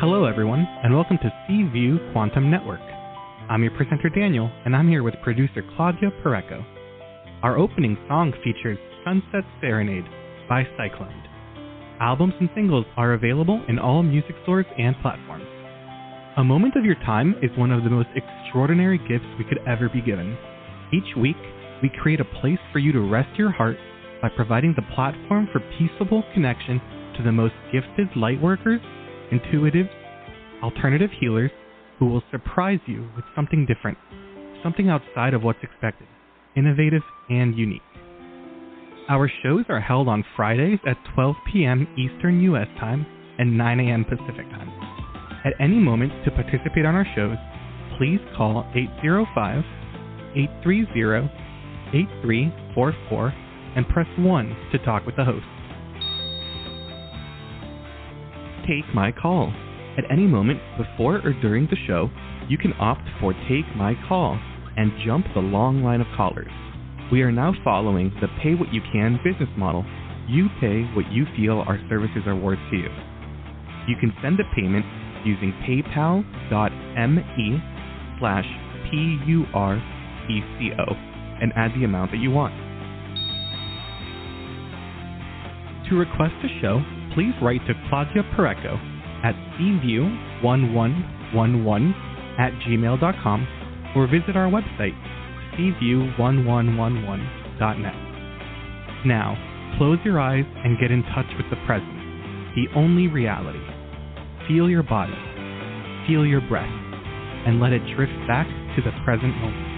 Hello, everyone, and welcome to Seaview Quantum Network. I'm your presenter, Daniel, and I'm here with producer Claudia Pareco. Our opening song features Sunset Serenade by Cyclone. Albums and singles are available in all music stores and platforms. A moment of your time is one of the most extraordinary gifts we could ever be given. Each week, we create a place for you to rest your heart by providing the platform for peaceable connection to the most gifted lightworkers, intuitives, alternative healers who will surprise you with something different, something outside of what's expected, innovative and unique. Our shows are held on Fridays at 12 p.m. Eastern U.S. time and 9 a.m. Pacific time. At any moment to participate on our shows, please call 805-830-8344 and press 1 to talk with the host. Take My Call. At any moment before or during the show, you can opt for Take My Call and jump the long line of callers. We are now following the pay what you can business model. You pay what you feel our services are worth to you. You can send a payment using paypal.me/PURECO and add the amount that you want. To request a show, please write to Claudia Pareco at cview1111@gmail.com or visit our website, cview1111.net. Now, close your eyes and get in touch with the present, the only reality. Feel your body, feel your breath, and let it drift back to the present moment.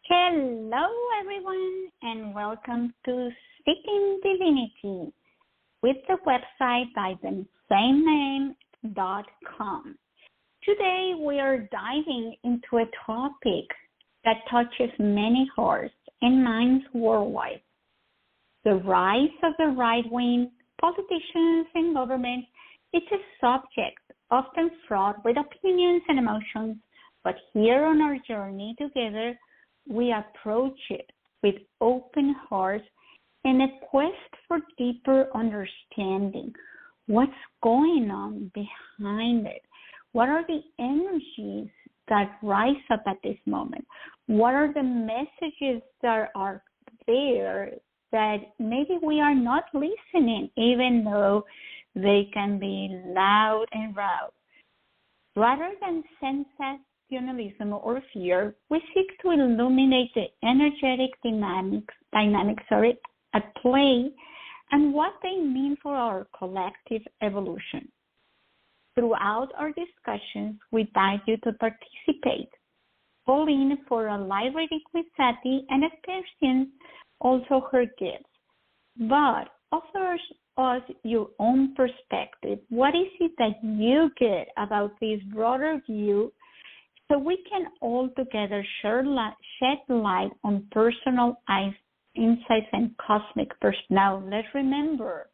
Hello, everyone, and welcome to Seeking Divinity with the website by the same name.com. Today, we are diving into a topic that touches many hearts and minds worldwide. The rise of the right wing, politicians, and government. It's a subject often fraught with opinions and emotions, but here on our journey together, we approach it with open hearts and a quest for deeper understanding. What's going on behind it? What are the energies that rise up at this moment? What are the messages that are there that maybe we are not listening, even though they can be loud and raw? Rather than sensationalism or fear, we seek to illuminate the energetic dynamics at play and what they mean for our collective evolution. Throughout our discussions, we invite you to participate. Call in for a live reading with Sati and experience also her gifts. But offer us your own perspective. What is it that you get about this broader view so we can all together shed light on personal insights and cosmic perspectives? Now, let's remember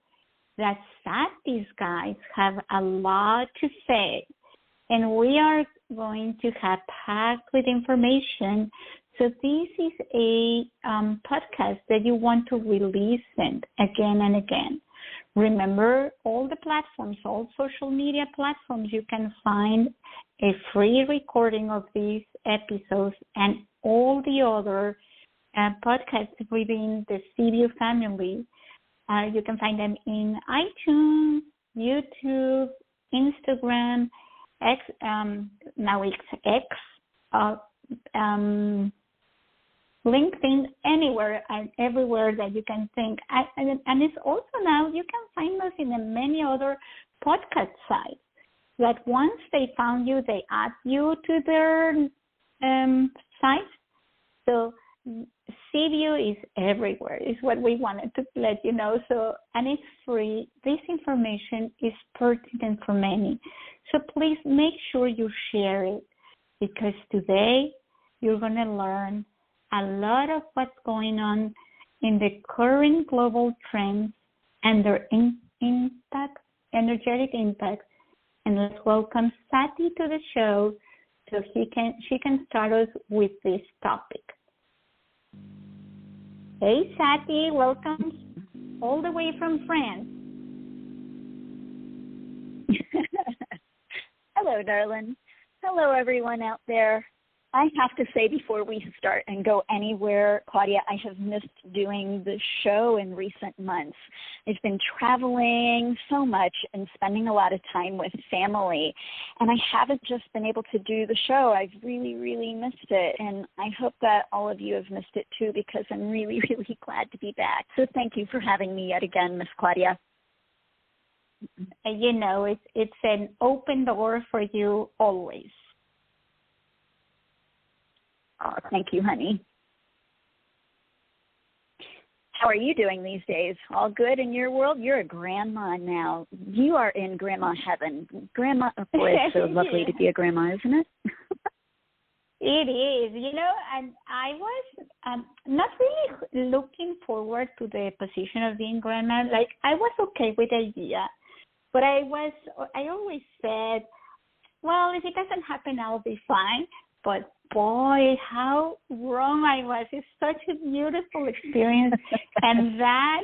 that Sati's guys have a lot to say, and we are going to have packed with information. So this is a podcast that you want to re-listen again and again. Remember, all the platforms, all social media platforms, you can find a free recording of these episodes and all the other podcasts within the Seaview family. You can find them in iTunes, YouTube, Instagram, X, now it's X, LinkedIn, anywhere and everywhere that you can think. And it's also now you can find us in many other podcast sites that once they found you, they add you to their site. So Seaview is everywhere, is what we wanted to let you know. So, and it's free. This information is pertinent for many. So please make sure you share it, because today you're going to learn a lot of what's going on in the current global trends and their impact, energetic impact, and let's welcome Sati to the show so she can start us with this topic. Hey, Sati, welcome all the way from France. Hello, darling. Hello, everyone out there. I have to say before we start and go anywhere, Claudia, I have missed doing the show in recent months. I've been traveling so much and spending a lot of time with family, and I haven't just been able to do the show. I've really, really missed it, and I hope that all of you have missed it too, because I'm really, really glad to be back. So thank you for having me yet again, Miss Claudia. You know, it's an open door for you always. Oh, thank you, honey. How are you doing these days? All good in your world? You're a grandma now. You are in grandma heaven. Grandma, oh boy, it's so lovely to be a grandma, isn't it? It is, you know, and I was not really looking forward to the position of being grandma. Like, I was okay with the idea, but I always said, well, if it doesn't happen, I'll be fine. But boy, how wrong I was. It's such a beautiful experience. And that,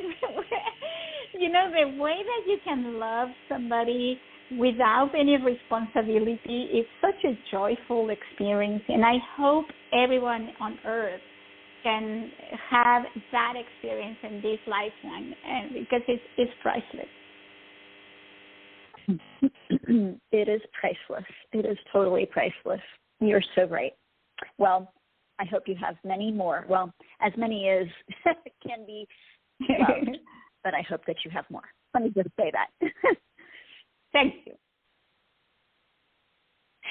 you know, the way that you can love somebody without any responsibility is such a joyful experience. And I hope everyone on earth can have that experience in this lifetime, and because it's priceless. It is priceless. It is totally priceless. You're so right. Well, I hope you have many more. Well, as many as can be loved, but I hope that you have more. Let me just say that. Thank you.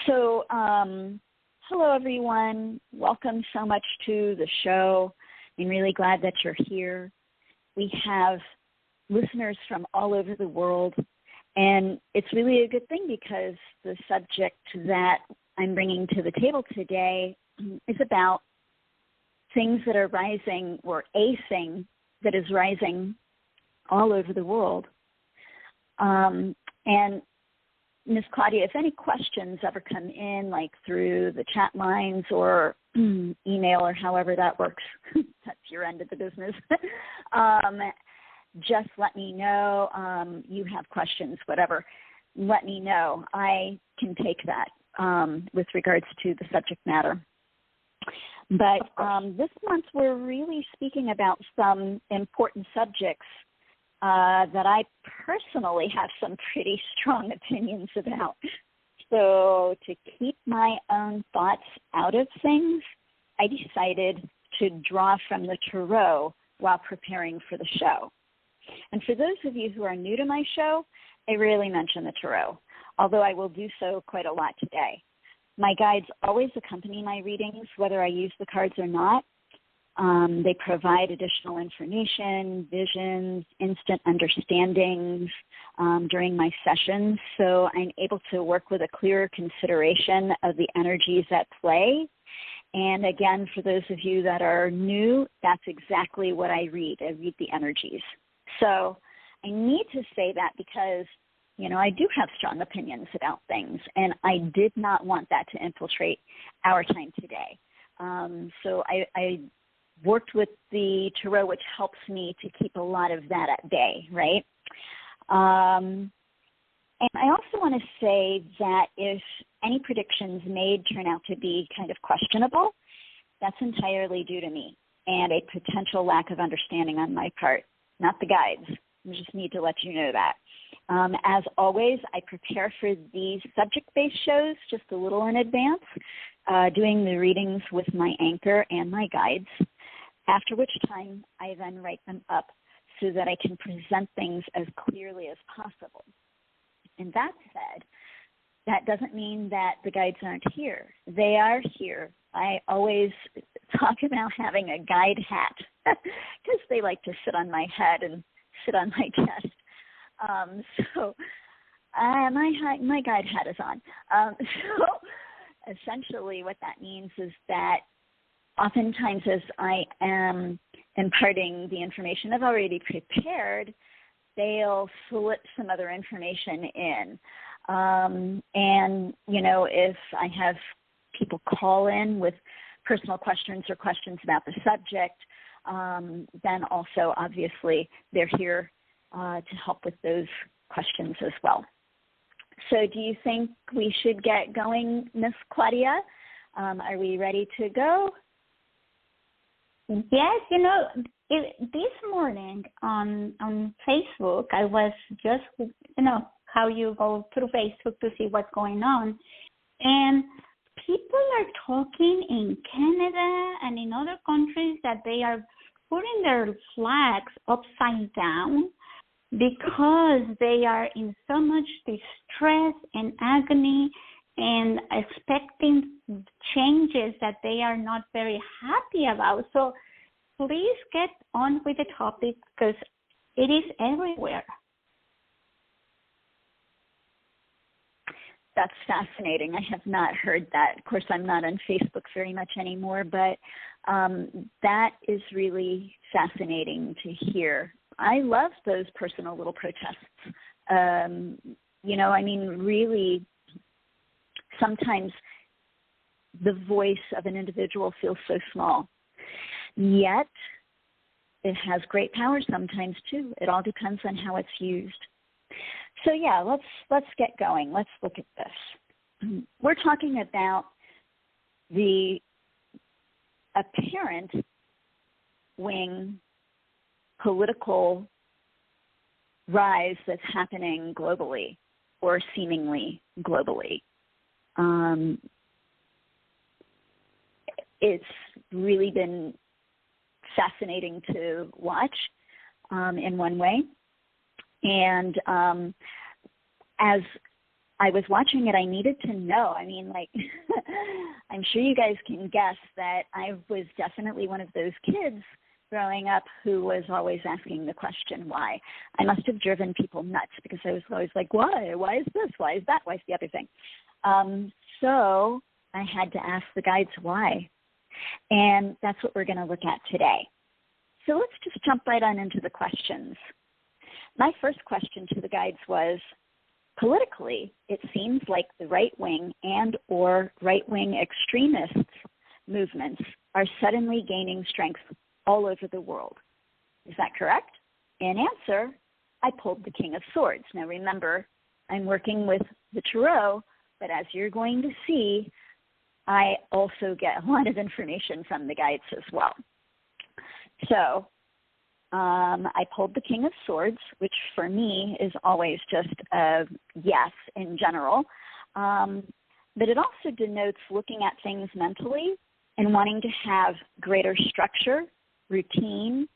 So, hello, everyone. Welcome so much to the show. I'm really glad that you're here. We have listeners from all over the world, and it's really a good thing because the subject that I'm bringing to the table today is about things that are rising, or a thing that is rising all over the world. And Ms. Claudia, if any questions ever come in, like through the chat lines or email or however that works, that's your end of the business, just let me know. You have questions, whatever, let me know. I can take that. With regards to the subject matter. But this month we're really speaking about some important subjects that I personally have some pretty strong opinions about. So to keep my own thoughts out of things, I decided to draw from the tarot while preparing for the show. And for those of you who are new to my show, I rarely mention the tarot, although I will do so quite a lot today. My guides always accompany my readings, whether I use the cards or not. They provide additional information, visions, instant understandings during my sessions, so I'm able to work with a clearer consideration of the energies at play. And again, for those of you that are new, that's exactly what I read. I read the energies. So I need to say that because, you know, I do have strong opinions about things, and I did not want that to infiltrate our time today. So I worked with the tarot, which helps me to keep a lot of that at bay, right? And I also want to say that if any predictions made turn out to be kind of questionable, that's entirely due to me and a potential lack of understanding on my part, not the guides. I just need to let you know that. As always, I prepare for these subject-based shows just a little in advance, doing the readings with my anchor and my guides, after which time I then write them up so that I can present things as clearly as possible. And that said, that doesn't mean that the guides aren't here. They are here. I always talk about having a guide hat because they like to sit on my head and sit on my chest. So my guide hat is on. So essentially what that means is that oftentimes as I am imparting the information I've already prepared, they'll slip some other information in. And, you know, if I have people call in with personal questions or questions about the subject, then also, obviously, they're here to help with those questions as well. So do you think we should get going, Miss Claudia? Are we ready to go? Yes, you know, this morning on Facebook, I was just, you know, how you go through Facebook to see what's going on. And people are talking in Canada and in other countries that they are putting their flags upside down because they are in so much distress and agony and expecting changes that they are not very happy about. So please get on with the topic because it is everywhere. That's fascinating. I have not heard that. Of course, I'm not on Facebook very much anymore, but that is really fascinating to hear. I love those personal little protests. You know, I mean, really, sometimes the voice of an individual feels so small. Yet, it has great power sometimes, too. It all depends on how it's used. So, yeah, let's get going. Let's look at this. We're talking about the apparent wing political rise that's happening globally or seemingly globally. It's really been fascinating to watch in one way. And as I was watching it, I needed to know. I mean, like, I'm sure you guys can guess that I was definitely one of those kids growing up who was always asking the question, why? I must have driven people nuts because I was always like, why? Why is this? Why is that? Why is the other thing? So I had to ask the guides why. And that's what we're going to look at today. So let's just jump right on into the questions. My first question to the guides was, politically, it seems like the right wing and or right-wing extremists movements are suddenly gaining strength all over the world. Is that correct? In answer, I pulled the King of Swords. Now remember, I'm working with the Tarot, but as you're going to see, I also get a lot of information from the guides as well. So I pulled the King of Swords, which for me is always just a yes in general. But it also denotes looking at things mentally and wanting to have greater structure, routine,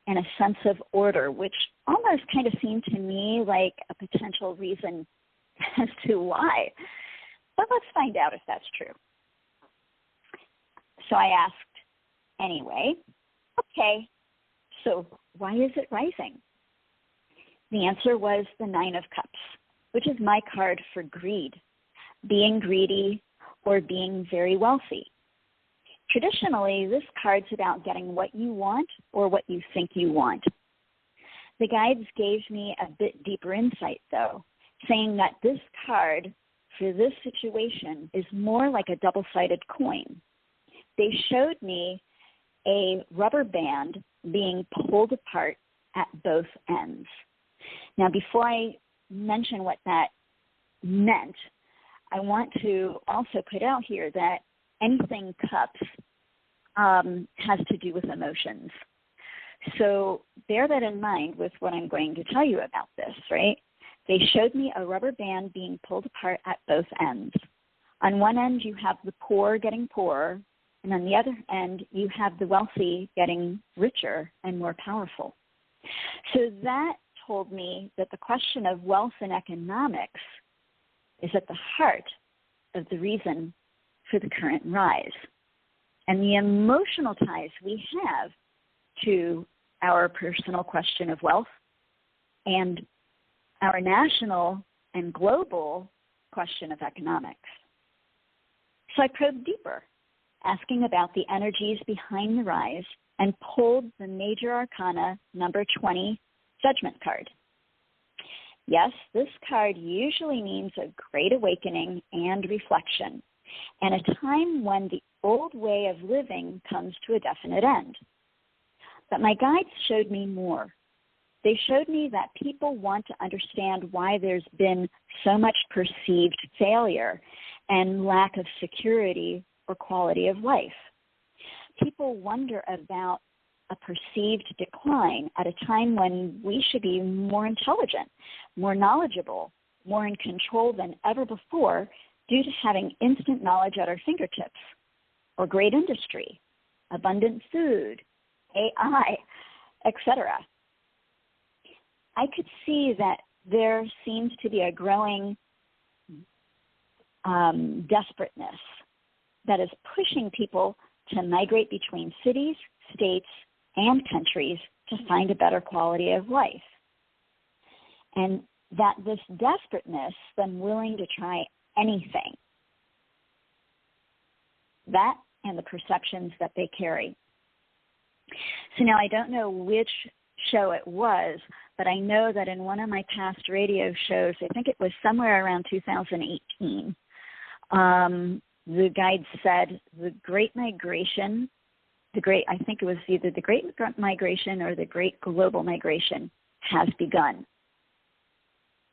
and a sense of order, which almost kind of seemed to me like a potential reason as to why. But let's find out if that's true. So I asked, anyway, okay, so why is it rising? The answer was the Nine of Cups, which is my card for greed, being greedy or being very wealthy. Traditionally, this card's about getting what you want or what you think you want. The guides gave me a bit deeper insight, though, saying that this card for this situation is more like a double-sided coin. They showed me a rubber band being pulled apart at both ends. Now, before I mention what that meant, I want to also put out here that anything cups has to do with emotions. So bear that in mind with what I'm going to tell you about this, right? They showed me a rubber band being pulled apart at both ends. On one end, you have the poor getting poorer, and on the other end, you have the wealthy getting richer and more powerful. So that told me that the question of wealth and economics is at the heart of the reason for the current rise. And the emotional ties we have to our personal question of wealth and our national and global question of economics. So I probed deeper, asking about the energies behind the rise, and pulled the Major Arcana number 20 Judgment card. Yes, this card usually means a great awakening and reflection, and a time when the old way of living comes to a definite end. But my guides showed me more. They showed me that people want to understand why there's been so much perceived failure and lack of security or quality of life. People wonder about a perceived decline at a time when we should be more intelligent, more knowledgeable, more in control than ever before due to having instant knowledge at our fingertips, or great industry, abundant food, AI, etc. I could see that there seems to be a growing desperateness that is pushing people to migrate between cities, states, and countries to find a better quality of life. And that this desperateness, them willing to try anything, that and the perceptions that they carry. So now I don't know which show it was, but I know that in one of my past radio shows, I think it was somewhere around 2018, the guide said the Great Migration, I think it was either the Great Migration or the Great Global Migration has begun.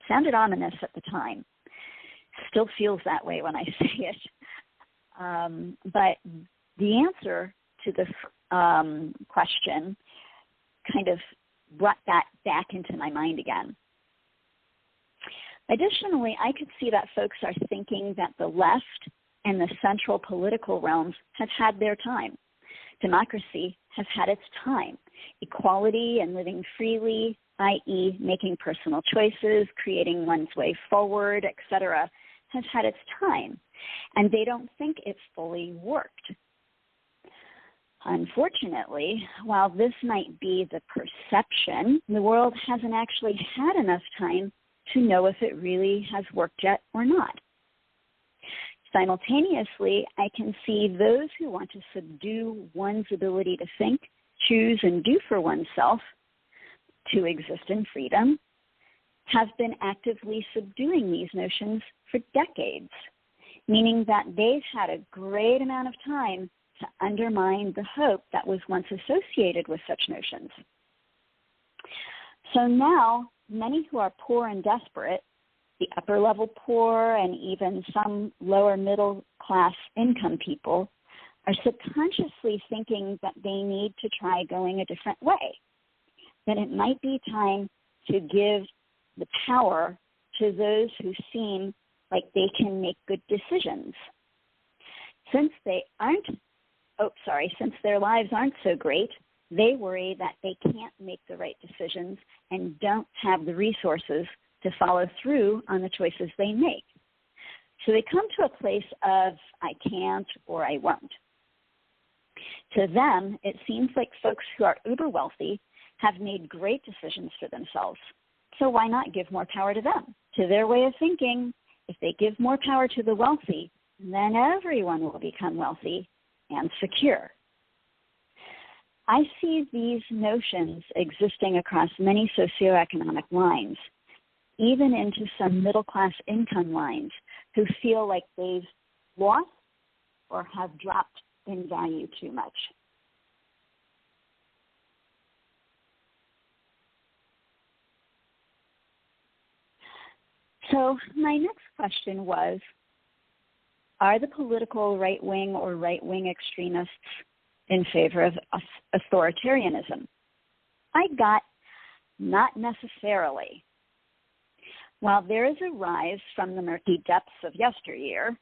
Sounded ominous at the time. Still feels that way when I say it. But the answer to this question kind of brought that back into my mind again. Additionally, I could see that folks are thinking that the left and the central political realms have had their time. Democracy has had its time. Equality and living freely, i.e. making personal choices, creating one's way forward, etc., has had its time, and they don't think it fully worked. Unfortunately, while this might be the perception, the world hasn't actually had enough time to know if it really has worked yet or not. Simultaneously, I can see those who want to subdue one's ability to think, choose, and do for oneself, to exist in freedom, have been actively subduing these notions for decades, meaning that they've had a great amount of time to undermine the hope that was once associated with such notions. So now, many who are poor and desperate, the upper level poor and even some lower middle class income people, are subconsciously thinking that they need to try going a different way, that it might be time to give the power to those who seem like they can make good decisions. Since their lives aren't so great, they worry that they can't make the right decisions and don't have the resources to follow through on the choices they make. So they come to a place of, I can't or I won't. To them, it seems like folks who are uber wealthy have made great decisions for themselves. So why not give more power to them, to their way of thinking? If they give more power to the wealthy, then everyone will become wealthy and secure. I see these notions existing across many socioeconomic lines, even into some middle-class income lines, who feel like they've lost or have dropped in value too much. So my next question was, are the political right-wing or right-wing extremists in favor of authoritarianism? I got not necessarily. While there is a rise from the murky depths of yesteryear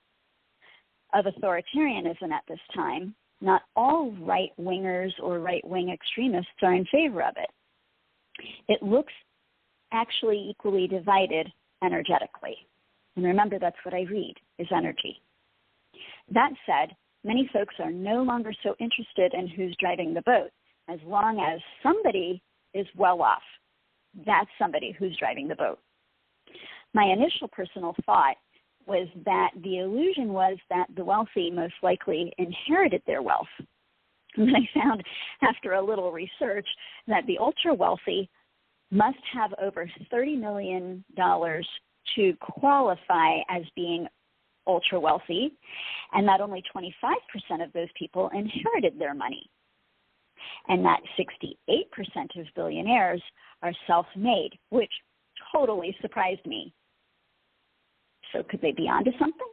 of authoritarianism at this time, not all right-wingers or right-wing extremists are in favor of it. It looks actually equally divided energetically. And remember, that's what I read, is energy. That said, many folks are no longer so interested in who's driving the boat, as long as somebody is well off. That's somebody who's driving the boat. My initial personal thought was that the illusion was that the wealthy most likely inherited their wealth. And I found after a little research that the ultra-wealthy must have over $30 million to qualify as being ultra wealthy, and that only 25% of those people inherited their money, and that 68% of billionaires are self-made, which totally surprised me. So could they be onto something?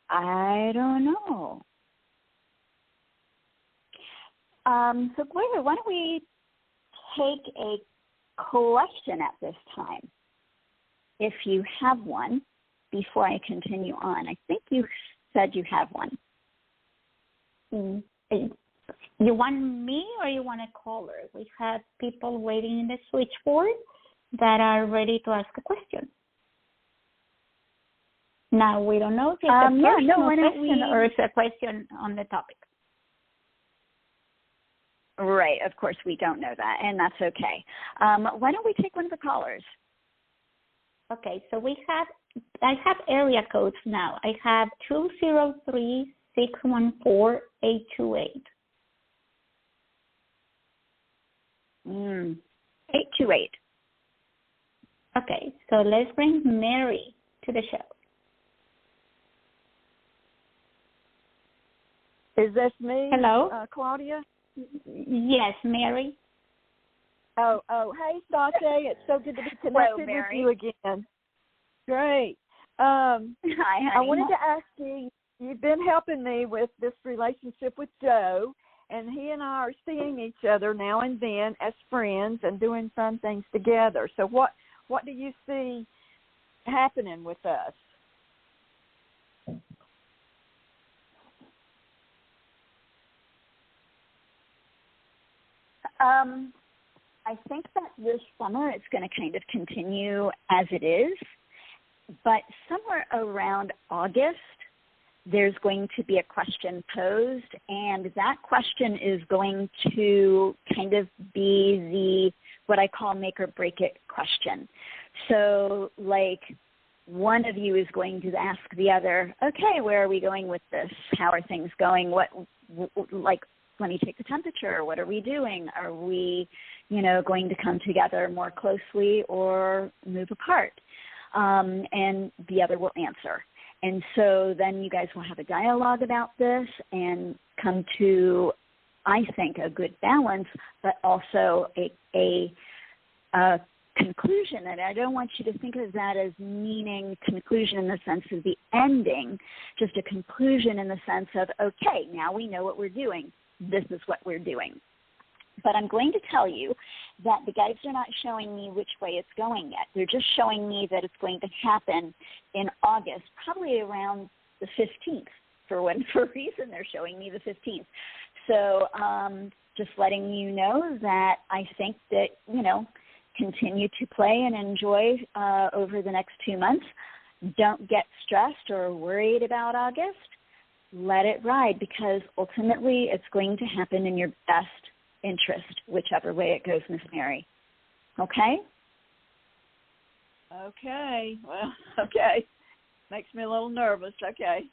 I don't know. So Gloria, why don't we take a question at this time, if you have one, before I continue on. I think you said you have one. You want me or you want a caller? We have people waiting in the switchboard that are ready to ask a question. Now, we don't know if it's a personal question or it's a question on the topic. Right, of course we don't know that, and that's okay. Why don't we take one of the callers? Okay, so I have area codes now. I have 203-614-828. Mm, 828. Okay, so let's bring Mary to the show. Is this me? Hello? Claudia? Yes, Mary. Oh, hey, Sati. It's so good to be connected with you again. Great. Hi, honey. I wanted to ask you, you've been helping me with this relationship with Joe, and he and I are seeing each other now and then as friends and doing fun things together. So what do you see happening with us? I think that this summer it's going to kind of continue as it is, but somewhere around August, there's going to be a question posed, and that question is going to kind of be what I call make or break it question. So, like, one of you is going to ask the other, okay, where are we going with this? How are things going? Let me take the temperature. What are we doing? Are we, going to come together more closely or move apart? And the other will answer. And so then you guys will have a dialogue about this and come to, I think, a good balance, but also a conclusion. And I don't want you to think of that as meaning conclusion in the sense of the ending, just a conclusion in the sense of, okay, now we know what we're doing. This is what we're doing. But I'm going to tell you that the guides are not showing me which way it's going yet. They're just showing me that it's going to happen in August, probably around the 15th. For a reason, they're showing me the 15th. So just letting you know that I think that, continue to play and enjoy over the next 2 months. Don't get stressed or worried about August. Let it ride, because ultimately it's going to happen in your best interest, whichever way it goes, Miss Mary. Okay? Okay. Well, okay. Makes me a little nervous. Okay.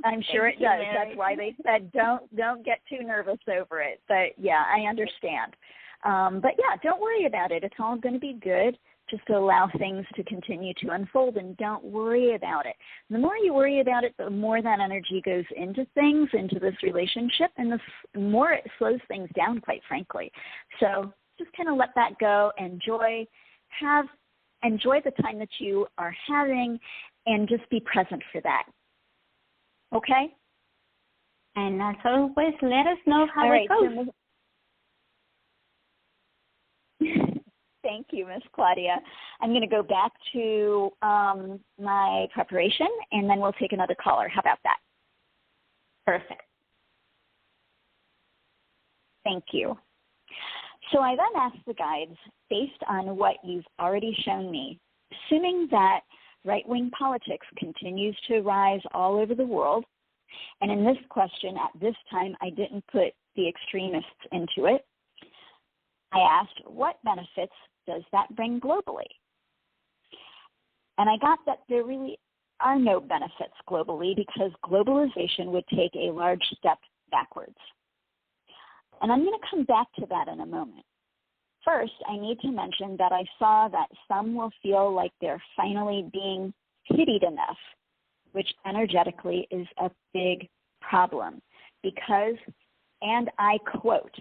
I'm sure it does. That's why they said don't get too nervous over it. But, yeah, I understand. But, yeah, don't worry about it. It's all going to be good. Just to allow things to continue to unfold, and don't worry about it. The more you worry about it, the more that energy goes into things, into this relationship, and the more it slows things down, quite frankly. So just kind of let that go. Enjoy the time that you are having, and just be present for that. Okay? And as always, let us know how it goes. Thank you, Miss Claudia. I'm going to go back to my preparation, and then we'll take another caller. How about that? Perfect. Thank you. So I then asked the guides, based on what you've already shown me, assuming that right-wing politics continues to rise all over the world, and in this question at this time I didn't put the extremists into it, I asked, what benefits does that bring globally? And I got that there really are no benefits globally, because globalization would take a large step backwards. And I'm going to come back to that in a moment. First, I need to mention that I saw that some will feel like they're finally being pitied enough, which energetically is a big problem because, and I quote,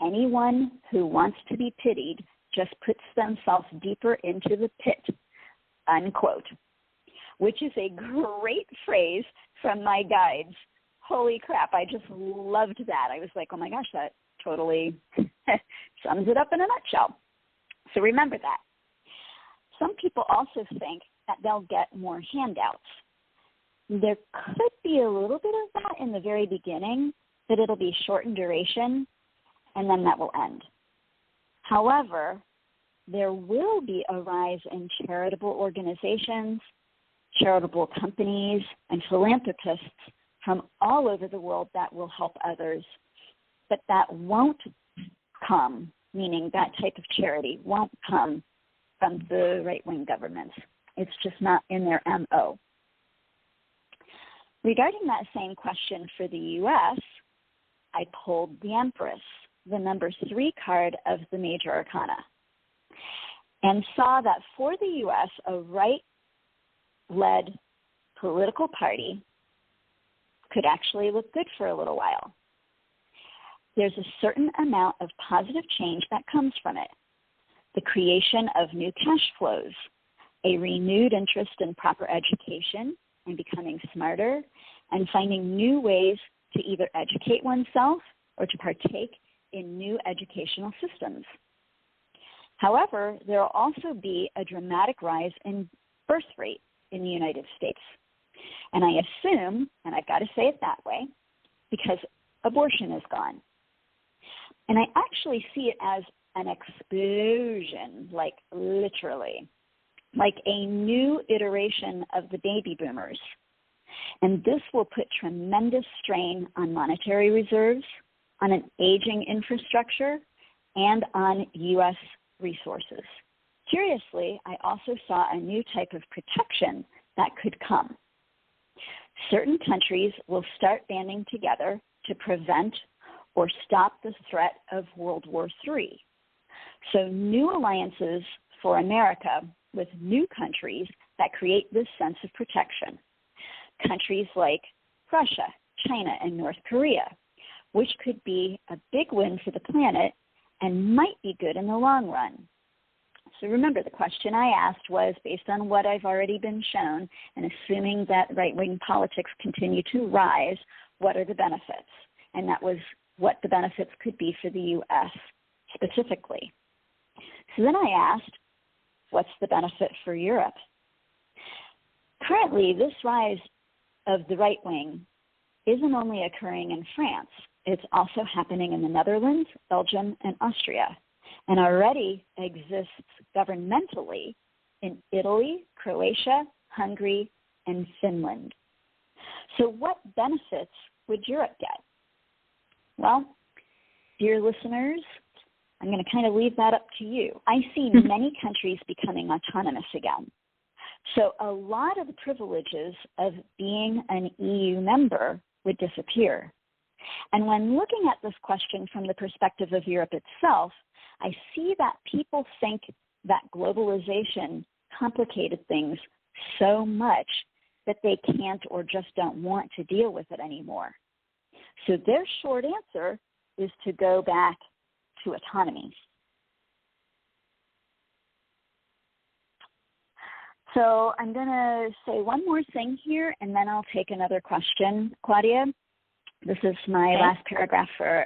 anyone who wants to be pitied just puts themselves deeper into the pit, unquote, which is a great phrase from my guides. Holy crap, I just loved that. I was like, oh my gosh, that totally sums it up in a nutshell. So remember that. Some people also think that they'll get more handouts. There could be a little bit of that in the very beginning, but it'll be short in duration, and then that will end. However, there will be a rise in charitable organizations, charitable companies, and philanthropists from all over the world that will help others. But that won't come, meaning that type of charity won't come from the right-wing governments. It's just not in their MO. Regarding that same question for the U.S., I pulled the Empress, the number 3 card of the major arcana, and saw that for the U.S., a right-led political party could actually look good for a little while. There's a certain amount of positive change that comes from it. The creation of new cash flows, a renewed interest in proper education and becoming smarter, and finding new ways to either educate oneself or to partake in new educational systems. However, there will also be a dramatic rise in birth rate in the United States. And I assume, and I've got to say it that way, because abortion is gone. And I actually see it as an explosion, like literally, like a new iteration of the baby boomers. And this will put tremendous strain on monetary reserves, on an aging infrastructure, and on U.S. resources. Curiously, I also saw a new type of protection that could come. Certain countries will start banding together to prevent or stop the threat of World War III. So new alliances for America with new countries that create this sense of protection. Countries like Russia, China, and North Korea, which could be a big win for the planet and might be good in the long run. So remember, the question I asked was, based on what I've already been shown, and assuming that right-wing politics continue to rise, what are the benefits? And that was what the benefits could be for the U.S. specifically. So then I asked, what's the benefit for Europe? Currently, this rise of the right wing isn't only occurring in France, it's also happening in the Netherlands, Belgium, and Austria, and already exists governmentally in Italy, Croatia, Hungary, and Finland. So what benefits would Europe get? Well, dear listeners, I'm going to kind of leave that up to you. I see many countries becoming autonomous again. So a lot of the privileges of being an EU member would disappear. And when looking at this question from the perspective of Europe itself, I see that people think that globalization complicated things so much that they can't or just don't want to deal with it anymore. So their short answer is to go back to autonomy. So I'm going to say one more thing here, and then I'll take another question, Claudia. This is my last paragraph for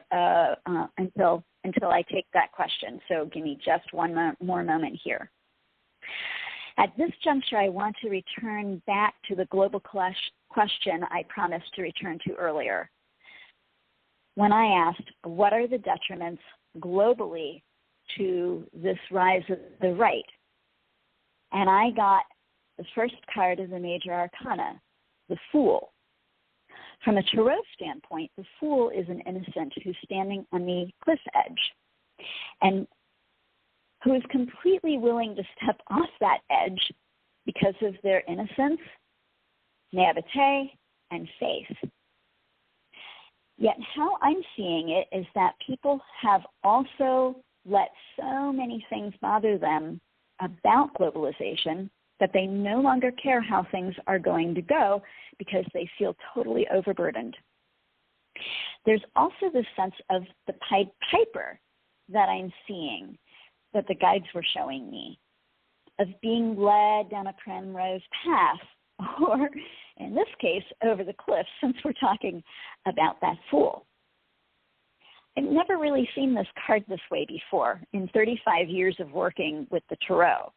until I take that question. So give me just one more moment here. At this juncture, I want to return back to the global question I promised to return to earlier. When I asked, what are the detriments globally to this rise of the right? And I got the first card of the major arcana, the Fool. From a tarot standpoint, the Fool is an innocent who's standing on the cliff edge and who is completely willing to step off that edge because of their innocence, naivete, and faith. Yet how I'm seeing it is that people have also let so many things bother them about globalization that they no longer care how things are going to go because they feel totally overburdened. There's also this sense of the Pied Piper that I'm seeing, that the guides were showing me, of being led down a primrose path, or in this case, over the cliff, since we're talking about that fool. I've never really seen this card this way before in 35 years of working with the tarot.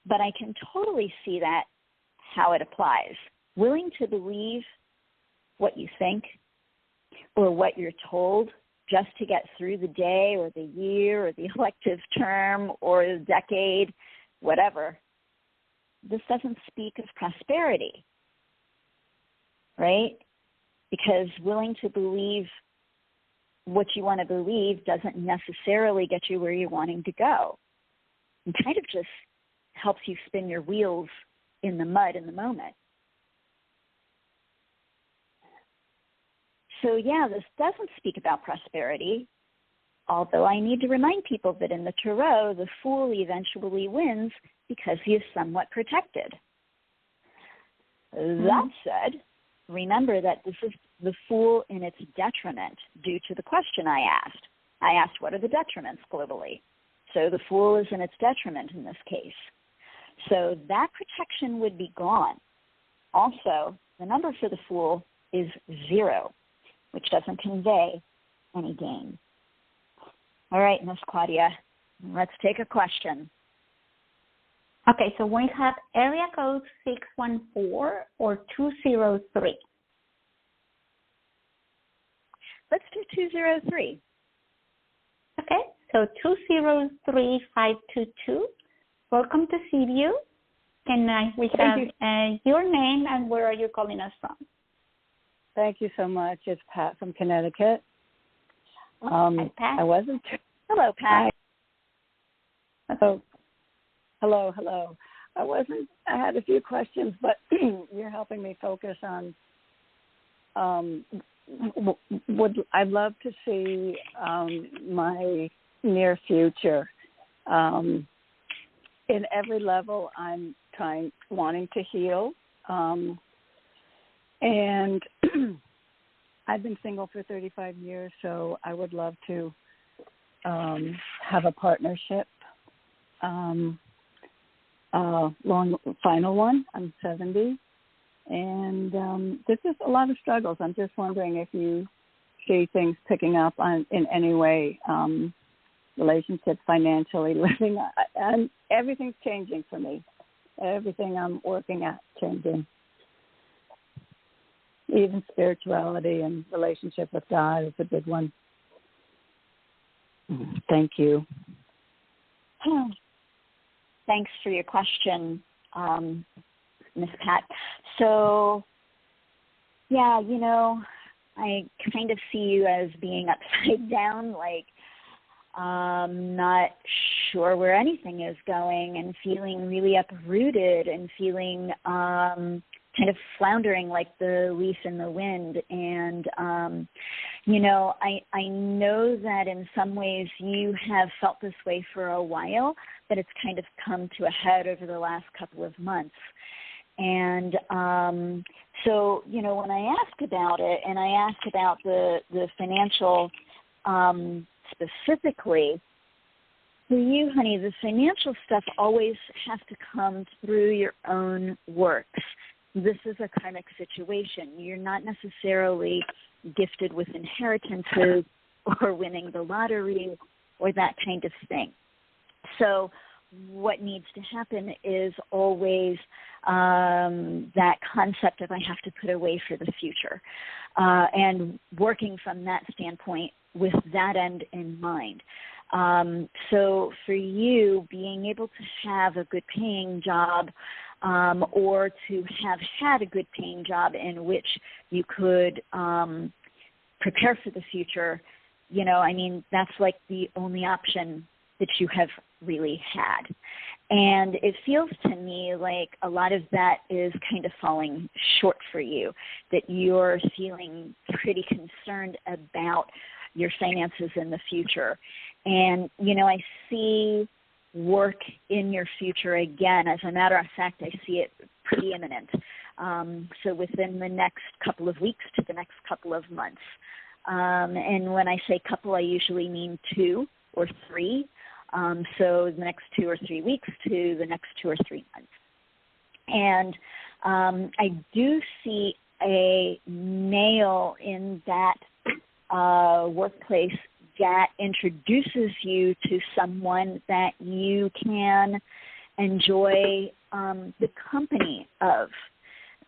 But I can totally see that, how it applies. Willing to believe what you think or what you're told just to get through the day or the year or the elective term or the decade, whatever. This doesn't speak of prosperity, right? Because willing to believe what you want to believe doesn't necessarily get you where you're wanting to go. It kind of just helps you spin your wheels in the mud in the moment. So yeah, this doesn't speak about prosperity, although I need to remind people that in the tarot, the fool eventually wins because he is somewhat protected. That said, remember that this is the fool in its detriment due to the question I asked. I asked, what are the detriments globally? So the fool is in its detriment in this case. So that protection would be gone. Also, the number for the fool is 0, which doesn't convey any gain. All right, Miss Claudia, let's take a question. Okay, so we have area code 614 or 203. Let's do 203. Okay, so 203522. Welcome to Seaview. We have your name and where are you calling us from? Thank you so much. It's Pat from Connecticut. Hi, Pat. Hello, Pat. Oh, hello. I had a few questions, but you're helping me focus on. I'd love to see my near future. In every level, I'm wanting to heal. And I've been single for 35 years, so I would love to have a partnership. Final one. I'm 70, and there's just a lot of struggles. I'm just wondering if you see things picking up in any way, relationships, financially, living, and everything's changing for me. Everything I'm working at changing. Even spirituality and relationship with God is a big one. Thank you. Thanks for your question, Ms. Pat. So, yeah, I kind of see you as being upside down, like not sure where anything is going and feeling really uprooted and feeling kind of floundering like the leaf in the wind. And, I know that in some ways you have felt this way for a while, but it's kind of come to a head over the last couple of months. And so, when I asked about it, and I asked about the financial specifically, for you, honey, the financial stuff always has to come through your own works. This is a karmic situation. You're not necessarily gifted with inheritances or winning the lottery or that kind of thing. So what needs to happen is always that concept of I have to put away for the future, and working from that standpoint with that end in mind. So for you, being able to have a good paying job, or to have had a good paying job in which you could prepare for the future, that's like the only option that you have really had. And it feels to me like a lot of that is kind of falling short for you, that you're feeling pretty concerned about your finances in the future. And, I see work in your future again. As a matter of fact, I see it pretty imminent. So within the next couple of weeks to the next couple of months. And when I say couple, I usually mean 2 or 3. So the next 2 or 3 weeks to the next 2 or 3 months. And I do see a male in that workplace that introduces you to someone that you can enjoy the company of.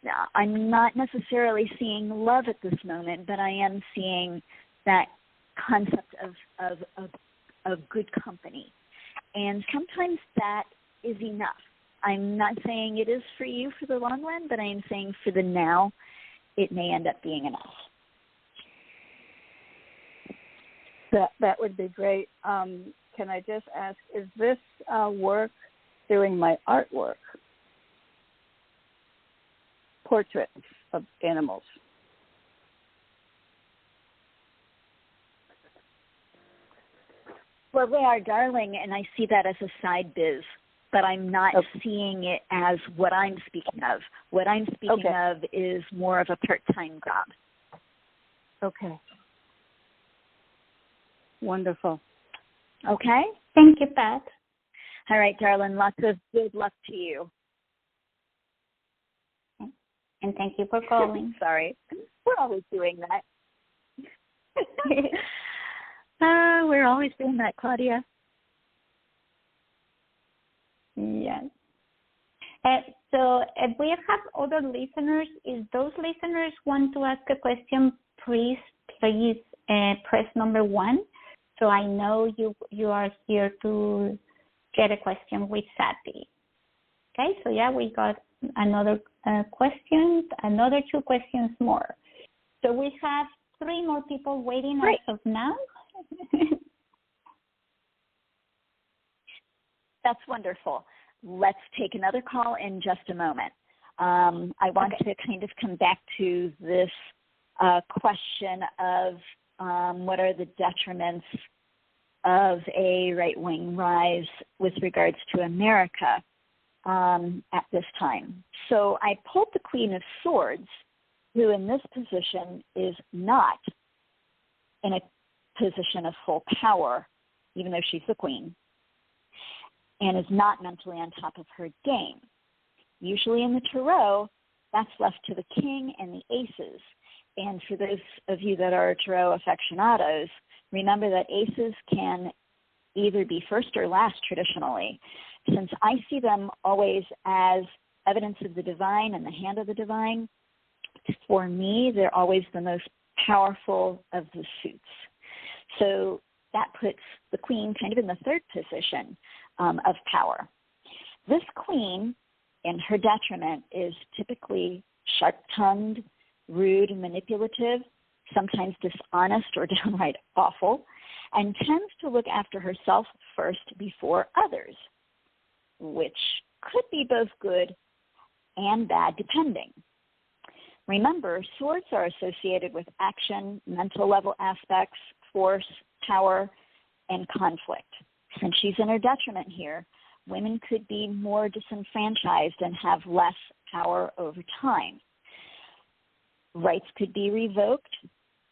Now, I'm not necessarily seeing love at this moment, but I am seeing that concept of good company. And sometimes that is enough. I'm not saying it is for you for the long run, but I am saying for the now, it may end up being enough. That would be great. Can I just ask, is this work doing my artwork? Portraits of animals. Well, they are, darling, and I see that as a side biz, but I'm not seeing it as what I'm speaking of. What I'm speaking of is more of a part-time job. Okay. Wonderful. Okay? Thank you, Pat. All right, darling, lots of good luck to you. And thank you for calling. Sorry. We're always doing that. We're always doing that, Claudia. Yes. So if we have other listeners, if those listeners want to ask a question, please press number 1. So I know you are here to get a question with Sati. Okay, so yeah, we got another question, another 2 questions more. So we have 3 more people waiting as of now. That's wonderful. Let's take another call in just a moment. I want to kind of come back to this question of what are the detriments of a right-wing rise with regards to America at this time. So I pulled the Queen of Swords, who in this position is not in a position of full power, even though she's the queen, and is not mentally on top of her game. Usually in the tarot, that's left to the king and the aces. And for those of you that are tarot aficionados, remember that aces can either be first or last traditionally. Since I see them always as evidence of the divine and the hand of the divine, for me, they're always the most powerful of the suits. So that puts the queen kind of in the third position of power. This queen, in her detriment, is typically sharp-tongued, rude, and manipulative, sometimes dishonest or downright awful, and tends to look after herself first before others, which could be both good and bad, depending. Remember, swords are associated with action, mental level aspects, force, power, and conflict. Since she's in her detriment here, women could be more disenfranchised and have less power over time. Rights could be revoked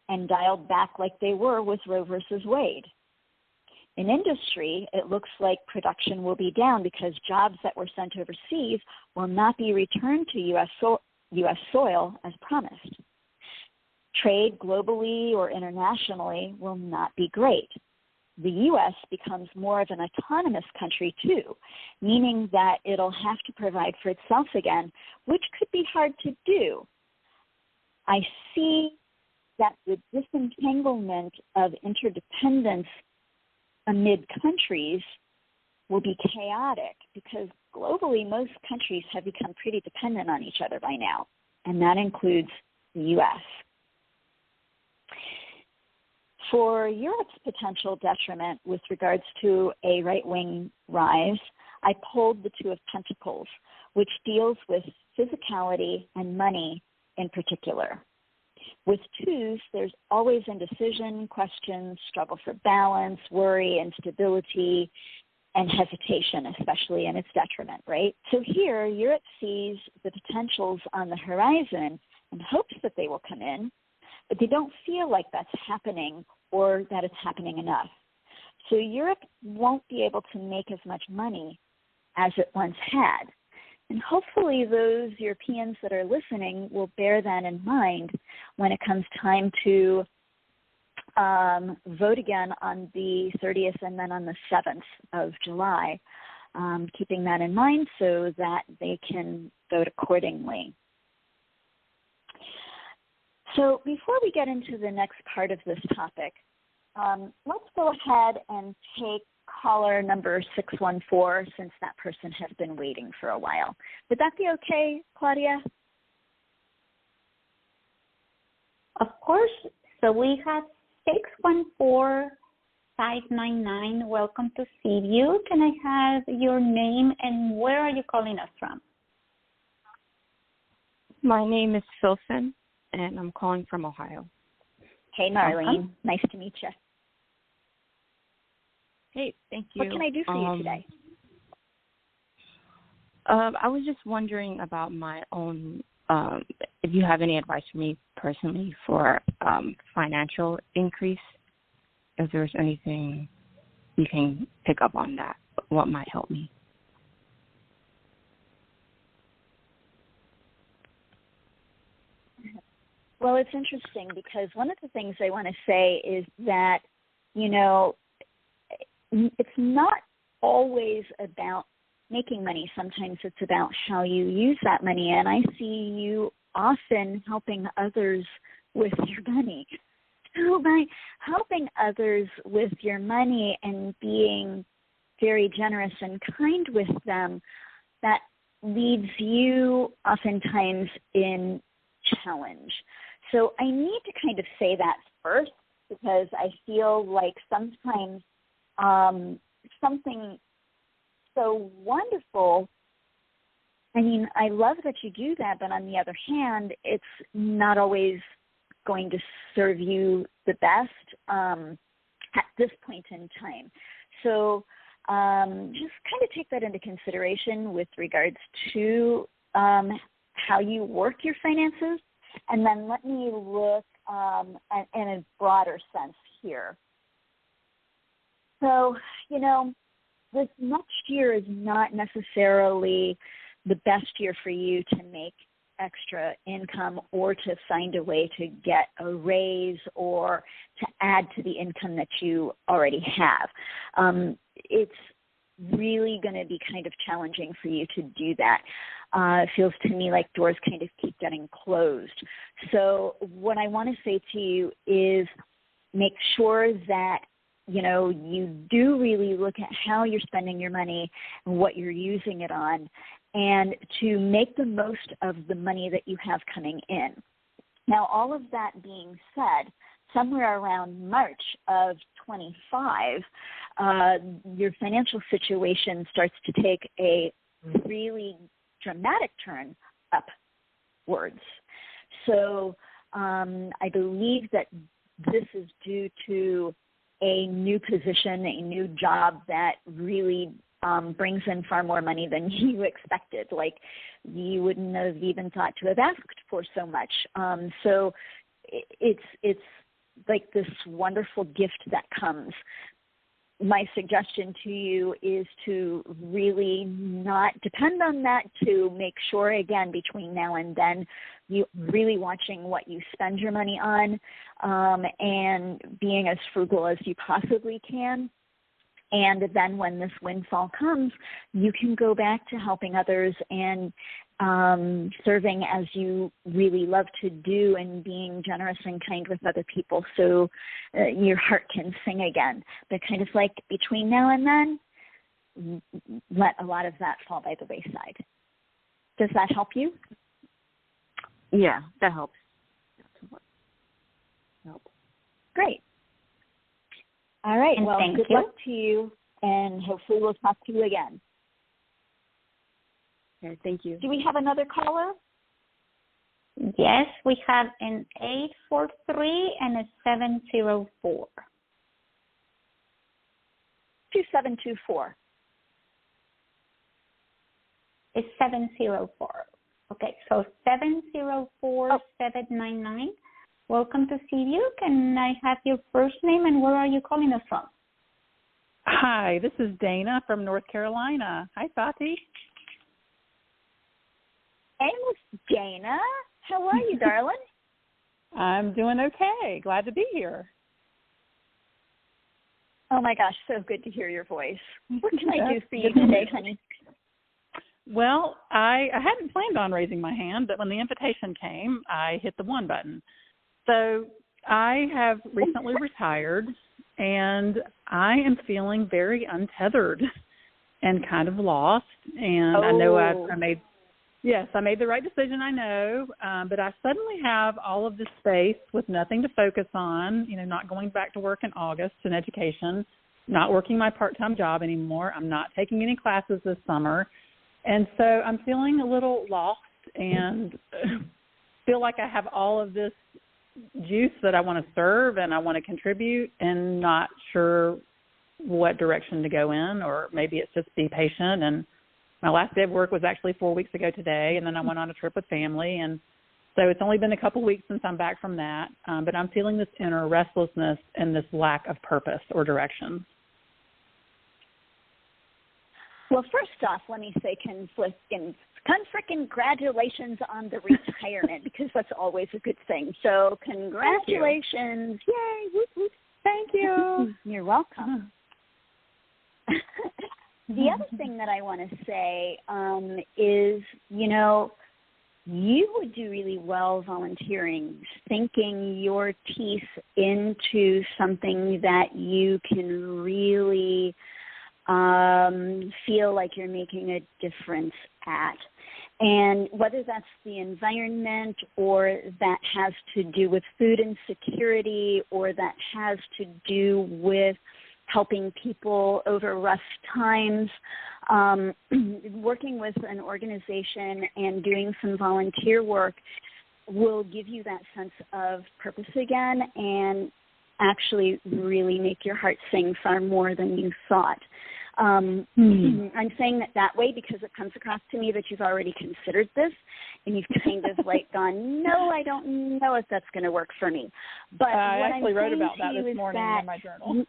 and dialed back like they were with Roe versus Wade. In industry, it looks like production will be down because jobs that were sent overseas will not be returned to U.S. soil as promised. Trade globally or internationally will not be great. The U.S. becomes more of an autonomous country too, meaning that it'll have to provide for itself again, which could be hard to do. I see that the disentanglement of interdependence amid countries will be chaotic because globally most countries have become pretty dependent on each other by now, and that includes the U.S. For Europe's potential detriment with regards to a right-wing rise, I pulled the Two of Pentacles, which deals with physicality and money in particular. With 2s, there's always indecision, questions, struggle for balance, worry, instability, and hesitation, especially in its detriment, right? So here, Europe sees the potentials on the horizon and hopes that they will come in, but they don't feel like that's happening or that it's happening enough. So Europe won't be able to make as much money as it once had. And hopefully those Europeans that are listening will bear that in mind when it comes time to vote again on the 30th and then on the 7th of July, keeping that in mind so that they can vote accordingly. So before we get into the next part of this topic, let's go ahead and take caller number 614 since that person has been waiting for a while. Would that be okay, Claudia? Of course. So we have 614-599. Welcome to Seaview. Can I have your name and where are you calling us from? My name is Filson, and I'm calling from Ohio. Hey, Marlene. Nice to meet you. Hey, thank you. What can I do for you today? I was just wondering about my own, if you have any advice for me personally for financial increase, if there's anything you can pick up on that, what might help me. Well, it's interesting because one of the things I want to say is that, you know, it's not always about making money. Sometimes it's about how you use that money. And I see you often helping others with your money. So by helping others with your money and being very generous and kind with them, that leads you oftentimes in challenge. So I need to kind of say that first because I feel like sometimes something so wonderful, I mean, I love that you do that, but on the other hand, it's not always going to serve you the best at this point in time. So just kind of take that into consideration with regards to how you work your finances. And then let me look in a broader sense here. So, you know, this next year is not necessarily the best year for you to make extra income or to find a way to get a raise or to add to the income that you already have. It's really going to be kind of challenging for you to do that. It feels to me like doors kind of keep getting closed. So what I want to say to you is make sure that you know, you do really look at how you're spending your money and what you're using it on, and to make the most of the money that you have coming in. Now, all of that being said, somewhere around March of 25, your financial situation starts to take a really dramatic turn upwards. So I believe that this is due to a new position, a new job that really brings in far more money than you expected. Like you wouldn't have even thought to have asked for so much. So it's like this wonderful gift that comes. My suggestion to you is to really not depend on that, to make sure, again, between now and then, you really watching what you spend your money on and being as frugal as you possibly can. And then when this windfall comes, you can go back to helping others and serving as you really love to do and being generous and kind with other people so your heart can sing again. But kind of like between now and then, let a lot of that fall by the wayside. Does that help you? Yeah, that helps. Great. All right. And well, good you. luck to you, and hopefully we'll talk to you again. Okay, thank you. Do we have another caller? Yes, we have an 843 and a 704. 2724. It's 704. Okay, so 704-799. Welcome to CView. Can I have your first name and where are you calling us from? Hi, this is Dana from North Carolina. Hi, Sati. Hey, Miss Dana. How are you, darling? I'm doing okay. Glad to be here. Oh, my gosh, so good to hear your voice. What can I do for you today, honey? Well, I hadn't planned on raising my hand, but when the invitation came, I hit the one button. So I have recently retired, and I am feeling very untethered and kind of lost. And I know I made the right decision, I know, but I suddenly have all of this space with nothing to focus on, not going back to work in August in education, not working my part-time job anymore. I'm not taking any classes this summer. And so I'm feeling a little lost and feel like I have all of this juice that I want to serve and I want to contribute and not sure what direction to go in, or maybe it's just be patient. And my last day of work was actually 4 weeks ago today, and then I went on a trip with family. And so it's only been a couple weeks since I'm back from that, but I'm feeling this inner restlessness and this lack of purpose or direction. Well, first off, let me say congratulations on the retirement, because that's always a good thing. So congratulations. Yay. Whoop, whoop. Thank you. You're welcome. The other thing that I want to say is, you would do really well volunteering, sinking your teeth into something that you can really feel like you're making a difference at. And whether that's the environment, or that has to do with food insecurity, or that has to do with helping people over rough times, working with an organization and doing some volunteer work will give you that sense of purpose again and actually really make your heart sing far more than you thought. I'm saying that way because it comes across to me that you've already considered this and you've kind of gone, no, I don't know if that's going to work for me. But I actually wrote about that this morning in my journal.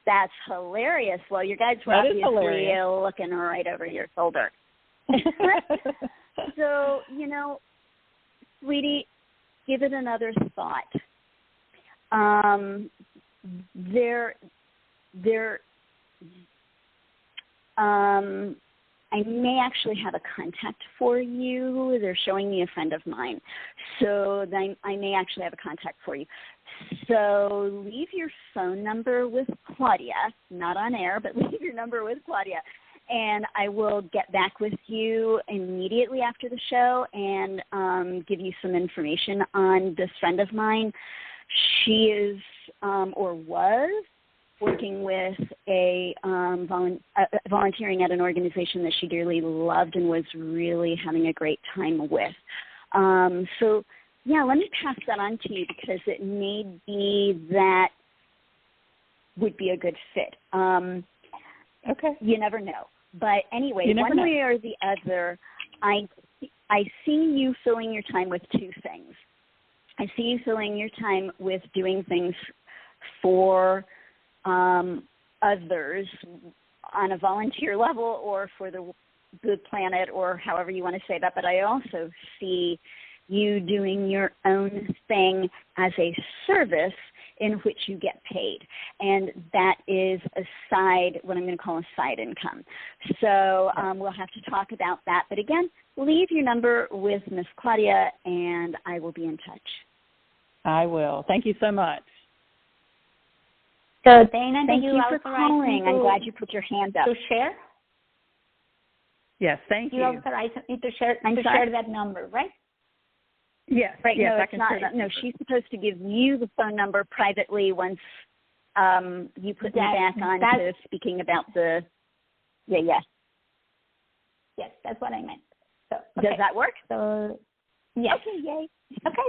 That's hilarious. Well, your guides were obviously looking right over your shoulder. So, sweetie, give it another thought. I may actually have a contact for you. They're showing me a friend of mine. So I may actually have a contact for you. So leave your phone number with Claudia, not on air, but leave your number with Claudia. And I will get back with you immediately after the show and give you some information on this friend of mine. She is or was working with volunteering at an organization that she dearly loved and was really having a great time with. So, yeah, let me pass that on to you because it may be that would be a good fit. Okay. You never know. But anyway, one way or the other, I see you filling your time with two things. I see you filling your time with doing things for others on a volunteer level or for the good planet or however you want to say that. But I also see you doing your own thing as a service in which you get paid. And that is what I'm going to call a side income. So we'll have to talk about that. But again, leave your number with Miss Claudia and I will be in touch. I will. Thank you so much. So, Dana, thank you for calling. I'm glad you put your hand up. To share? Yes, thank you. You authorized me to share that number, right? Yes. Right. Yes, no, it's not. No, she's supposed to give you the phone number privately once you put me back on to speaking about the. Yeah. Yes, that's what I meant. So, okay. Does that work? So, yes. Okay, yay. Okay.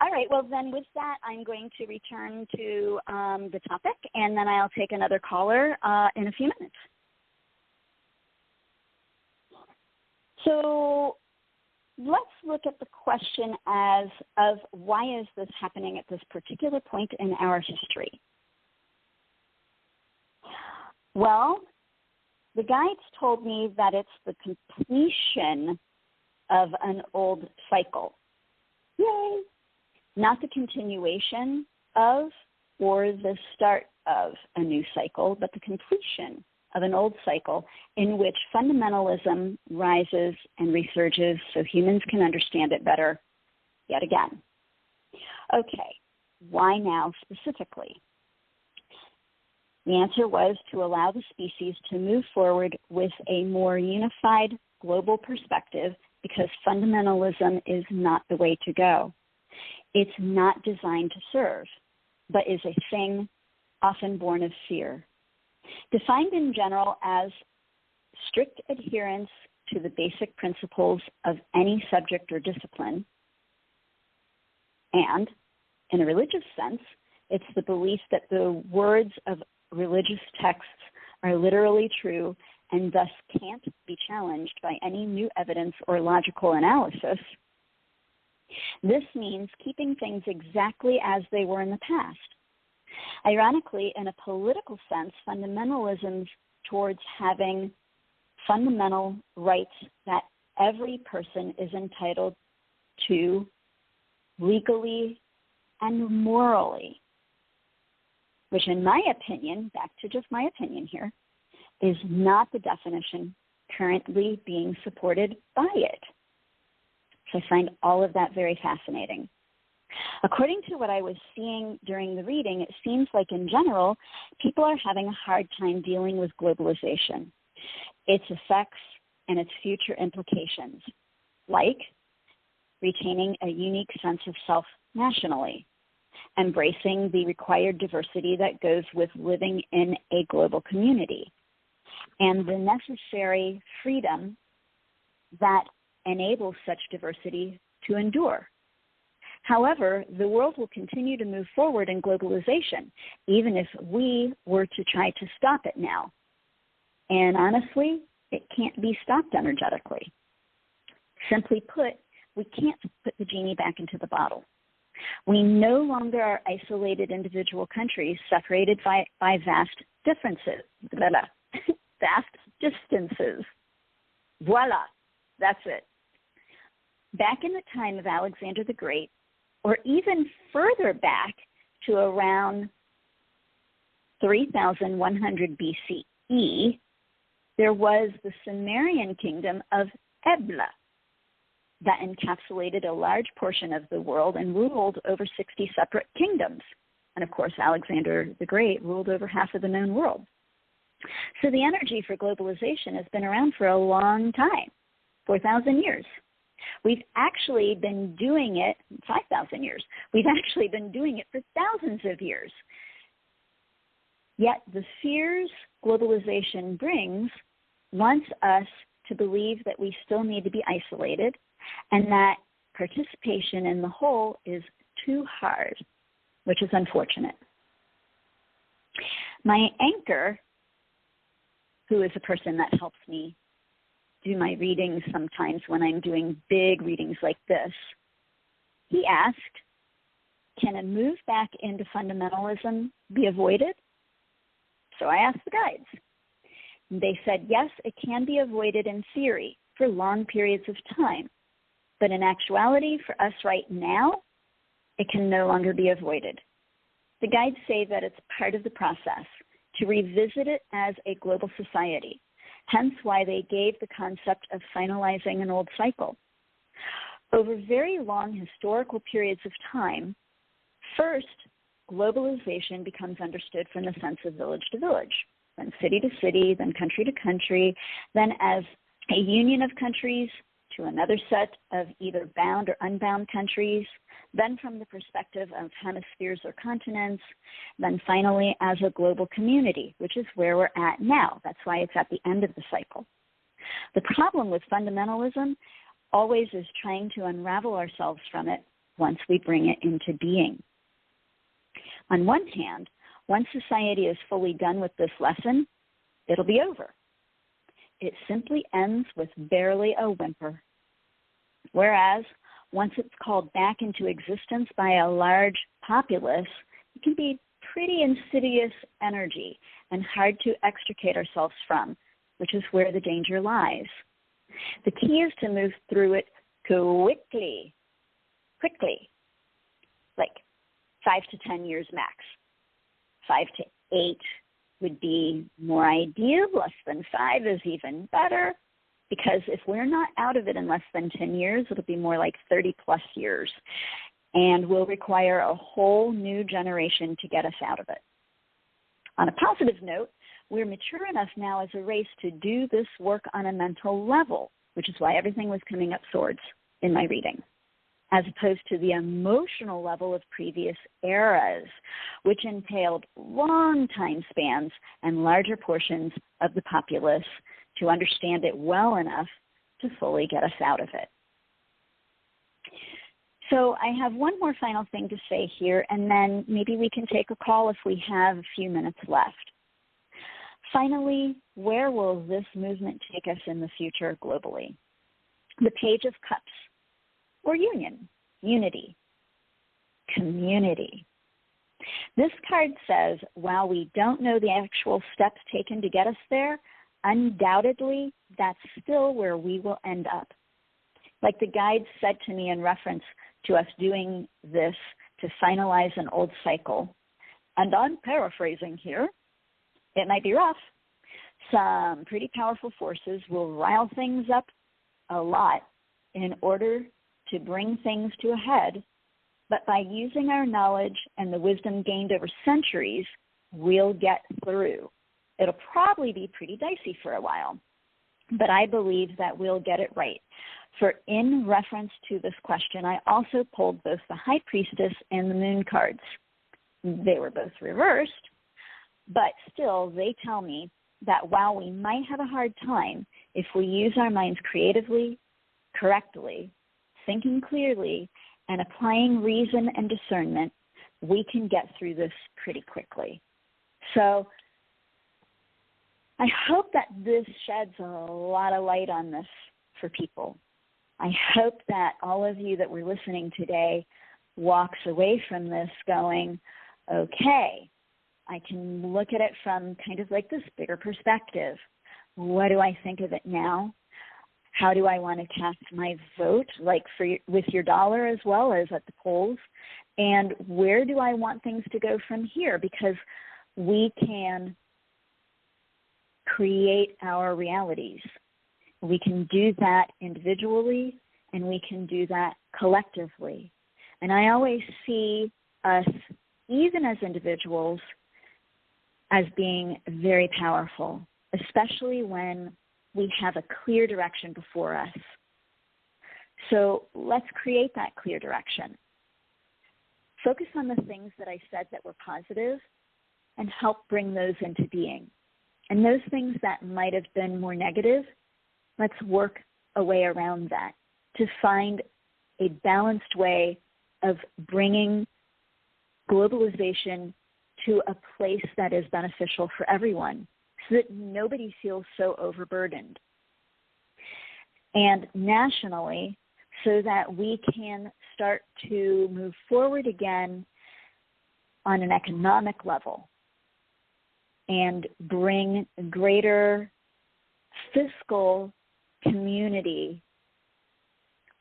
All right, well, then with that, I'm going to return to the topic, and then I'll take another caller in a few minutes. So let's look at the question as of why is this happening at this particular point in our history? Well, the guides told me that it's the completion of an old cycle. Yay! Not the continuation of or the start of a new cycle, but the completion of an old cycle in which fundamentalism rises and resurges so humans can understand it better yet again. Okay, why now specifically? The answer was to allow the species to move forward with a more unified global perspective because fundamentalism is not the way to go. It's not designed to serve, but is a thing often born of fear. Defined in general as strict adherence to the basic principles of any subject or discipline, and in a religious sense, it's the belief that the words of religious texts are literally true and thus can't be challenged by any new evidence or logical analysis. This means keeping things exactly as they were in the past. Ironically, in a political sense, fundamentalism towards having fundamental rights that every person is entitled to legally and morally, which in my opinion, back to just my opinion here, is not the definition currently being supported by it. So I find all of that very fascinating. According to what I was seeing during the reading, it seems like in general, people are having a hard time dealing with globalization, its effects, and its future implications, like retaining a unique sense of self nationally, embracing the required diversity that goes with living in a global community, and the necessary freedom that enables such diversity to endure. However, the world will continue to move forward in globalization, even if we were to try to stop it now. And honestly, it can't be stopped energetically. Simply put, we can't put the genie back into the bottle. We no longer are isolated individual countries separated by vast differences, vast distances. Voila, that's it. Back in the time of Alexander the Great, or even further back to around 3100 BCE, there was the Sumerian kingdom of Ebla that encapsulated a large portion of the world and ruled over 60 separate kingdoms. And of course, Alexander the Great ruled over half of the known world. So the energy for globalization has been around for a long time, 4,000 years. We've actually been doing it 5,000 years. We've actually been doing it for thousands of years. Yet the fears globalization brings wants us to believe that we still need to be isolated and that participation in the whole is too hard, which is unfortunate. My anchor, who is a person that helps me do my readings sometimes when I'm doing big readings like this, he asked, can a move back into fundamentalism be avoided? So I asked the guides. They said, yes, it can be avoided in theory for long periods of time, but in actuality, for us right now, it can no longer be avoided. The guides say that it's part of the process to revisit it as a global society, hence why they gave the concept of finalizing an old cycle. Over very long historical periods of time, first, globalization becomes understood from the sense of village to village, then city to city, then country to country, then as a union of countries to another set of either bound or unbound countries, then from the perspective of hemispheres or continents, then finally as a global community, which is where we're at now. That's why it's at the end of the cycle. The problem with fundamentalism always is trying to unravel ourselves from it once we bring it into being. On one hand, once society is fully done with this lesson, it'll be over. It simply ends with barely a whimper. Whereas, once it's called back into existence by a large populace, it can be pretty insidious energy and hard to extricate ourselves from, which is where the danger lies. The key is to move through it quickly, like 5 to 10 years max. 5 to 8 would be more ideal. Less than 5 is even better, because if we're not out of it in less than 10 years, it'll be more like 30 plus years, and will require a whole new generation to get us out of it. On a positive note, we're mature enough now as a race to do this work on a mental level, which is why everything was coming up swords in my reading, as opposed to the emotional level of previous eras, which entailed long time spans and larger portions of the populace to understand it well enough to fully get us out of it. So I have one more final thing to say here, and then maybe we can take a call if we have a few minutes left. Finally, where will this movement take us in the future globally? The Page of Cups, or union, unity, community. This card says, while we don't know the actual steps taken to get us there, undoubtedly that's still where we will end up. Like the guide said to me in reference to us doing this to finalize an old cycle, and I'm paraphrasing here, it might be rough. Some pretty powerful forces will rile things up a lot in order to bring things to a head, but by using our knowledge and the wisdom gained over centuries, we'll get through. It'll probably be pretty dicey for a while, but I believe that we'll get it right. For in reference to this question, I also pulled both the High Priestess and the Moon cards. They were both reversed, but still they tell me that while we might have a hard time, if we use our minds creatively, correctly, thinking clearly, and applying reason and discernment, we can get through this pretty quickly. So I hope that this sheds a lot of light on this for people. I hope that all of you that were listening today walks away from this going, okay, I can look at it from kind of like this bigger perspective. What do I think of it now? How do I want to cast my vote, like with your dollar as well as at the polls? And where do I want things to go from here? Because we can create our realities. We can do that individually, and we can do that collectively. And I always see us, even as individuals, as being very powerful, especially when we have a clear direction before us. So let's create that clear direction. Focus on the things that I said that were positive and help bring those into being. And those things that might have been more negative, let's work a way around that to find a balanced way of bringing globalization to a place that is beneficial for everyone so that nobody feels so overburdened. And nationally, so that we can start to move forward again on an economic level and bring greater fiscal community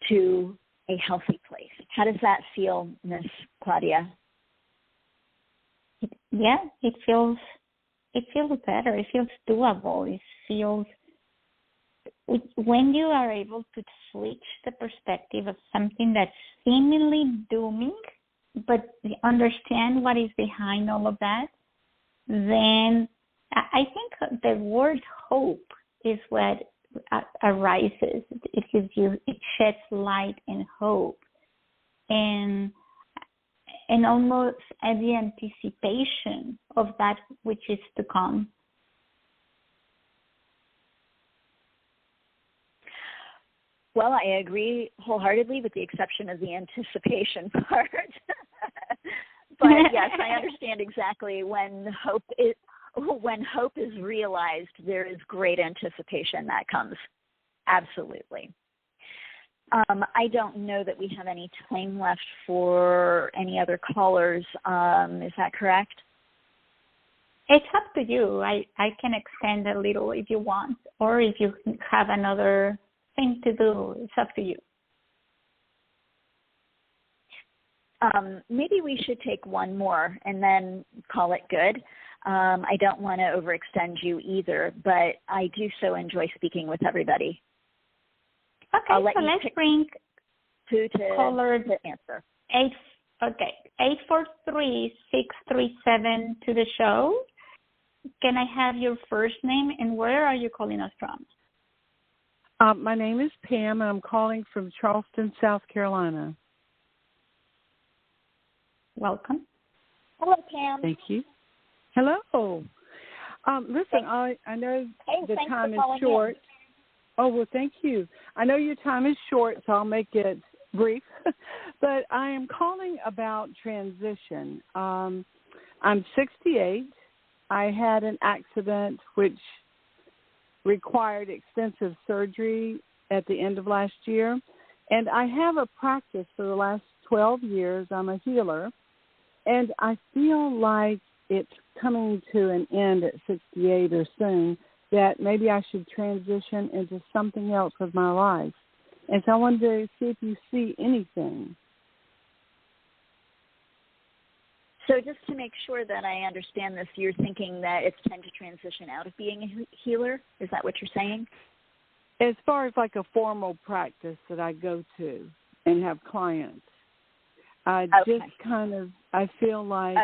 to a healthy place. How does that feel, Miss Claudia? It feels better. It feels doable. It feels, when you are able to switch the perspective of something that's seemingly dooming, but understand what is behind all of that, then I think the word hope is what arises. It gives you, it sheds light and hope, and almost the anticipation of that which is to come. Well, I agree wholeheartedly with the exception of the anticipation part. But yes, I understand exactly when hope is realized, there is great anticipation that comes. Absolutely. I don't know that we have any time left for any other callers. Is that correct? It's up to you. I can extend a little if you want, or if you have another thing to do, it's up to you. Maybe we should take one more and then call it good. I don't want to overextend you either, but I do so enjoy speaking with everybody. Okay, so let's bring who to answer. 843-637 to the show. Can I have your first name and where are you calling us from? My name is Pam, and I'm calling from Charleston, South Carolina. Welcome. Hello, Pam. Thank you. Hello. Listen, I know the time is short. Oh, well, thank you. I know your time is short, so I'll make it brief. But I am calling about transition. I'm 68. I had an accident which required extensive surgery at the end of last year. And I have a practice for the last 12 years. I'm a healer. And I feel like it's coming to an end at 68 or soon, that maybe I should transition into something else with my life. And so I wanted to see if you see anything. So just to make sure that I understand this, you're thinking that it's time to transition out of being a healer? Is that what you're saying? As far as like a formal practice that I go to and have clients, I feel like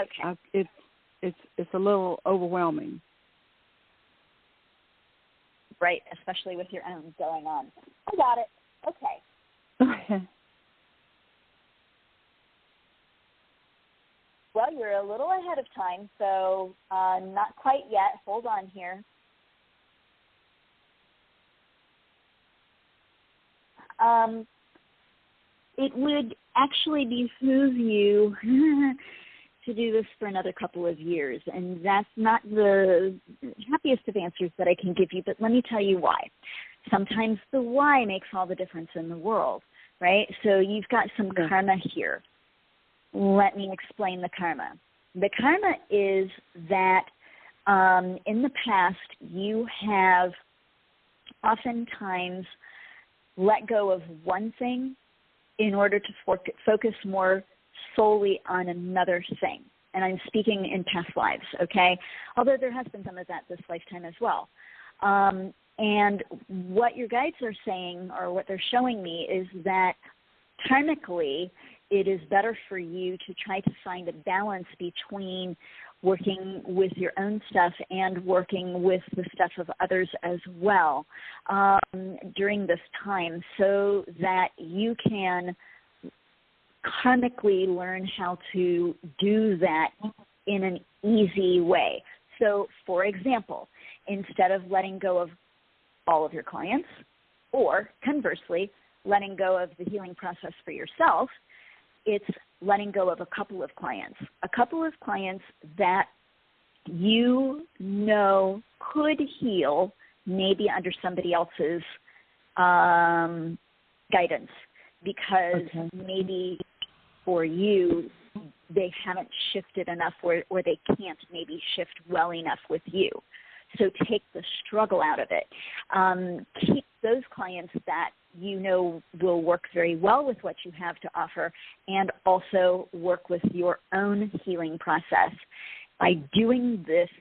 it's a little overwhelming. Right, especially with your own going on. I got it. Okay. Well, you're a little ahead of time, so not quite yet. Hold on here. It would actually behoove you to do this for another couple of years, and that's not the happiest of answers that I can give you, but let me tell you why. Sometimes the why makes all the difference in the world, right? So you've got some karma here. Let me explain the karma. The karma is that in the past you have oftentimes let go of one thing in order to focus more solely on another thing. And I'm speaking in past lives, okay? Although there has been some of that this lifetime as well. And what your guides are saying, or what they're showing me, is that karmically it is better for you to try to find a balance between working with your own stuff and working with the stuff of others as well during this time, so that you can karmically learn how to do that in an easy way. So, for example, instead of letting go of all of your clients, or conversely, letting go of the healing process for yourself, it's letting go of a couple of clients that you know could heal, maybe under somebody else's guidance, because maybe for you they haven't shifted enough, or they can't maybe shift well enough with you. So take the struggle out of it. Keep those clients that you know will work very well with what you have to offer, and also work with your own healing process. By doing this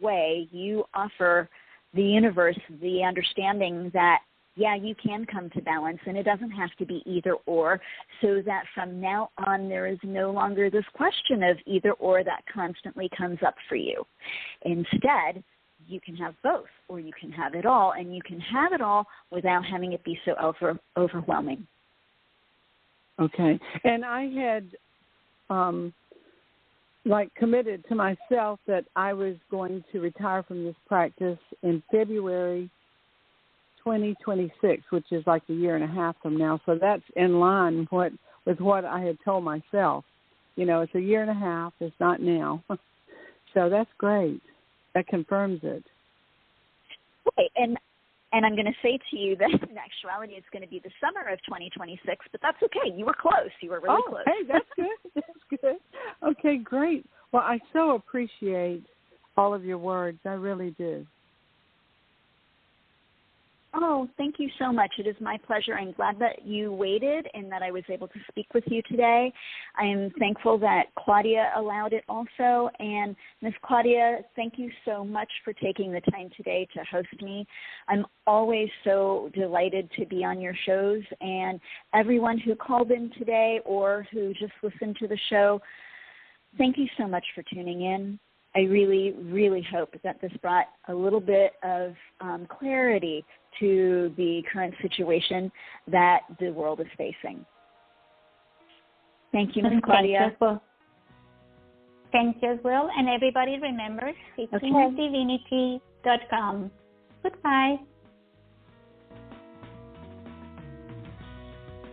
way, you offer the universe the understanding that, yeah, you can come to balance, and it doesn't have to be either or, so that from now on there is no longer this question of either or that constantly comes up for you. Instead, you can have both, or you can have it all, and you can have it all without having it be so overwhelming. Okay. And I had committed to myself that I was going to retire from this practice in February 2026, which is like a year and a half from now. So that's in line with what I had told myself. You know, it's a year and a half. It's not now. So that's great. That confirms it. Right. And I'm going to say to you that in actuality it's going to be the summer of 2026, but that's okay. You were close. You were really close. Hey, that's good. That's good. Okay, great. Well, I so appreciate all of your words. I really do. Oh, thank you so much. It is my pleasure. I'm glad that you waited and that I was able to speak with you today. I am thankful that Claudia allowed it also. And Miss Claudia, thank you so much for taking the time today to host me. I'm always so delighted to be on your shows. And everyone who called in today or who just listened to the show, thank you so much for tuning in. I really, really hope that this brought a little bit of clarity to the current situation that the world is facing. Thank you, Ms. Claudia. Thank you as well. And everybody remember, seekingdivinity.com. Goodbye.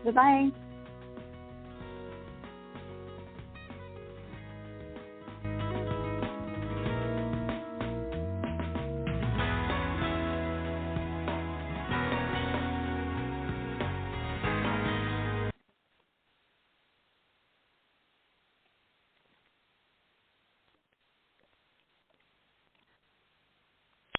Goodbye.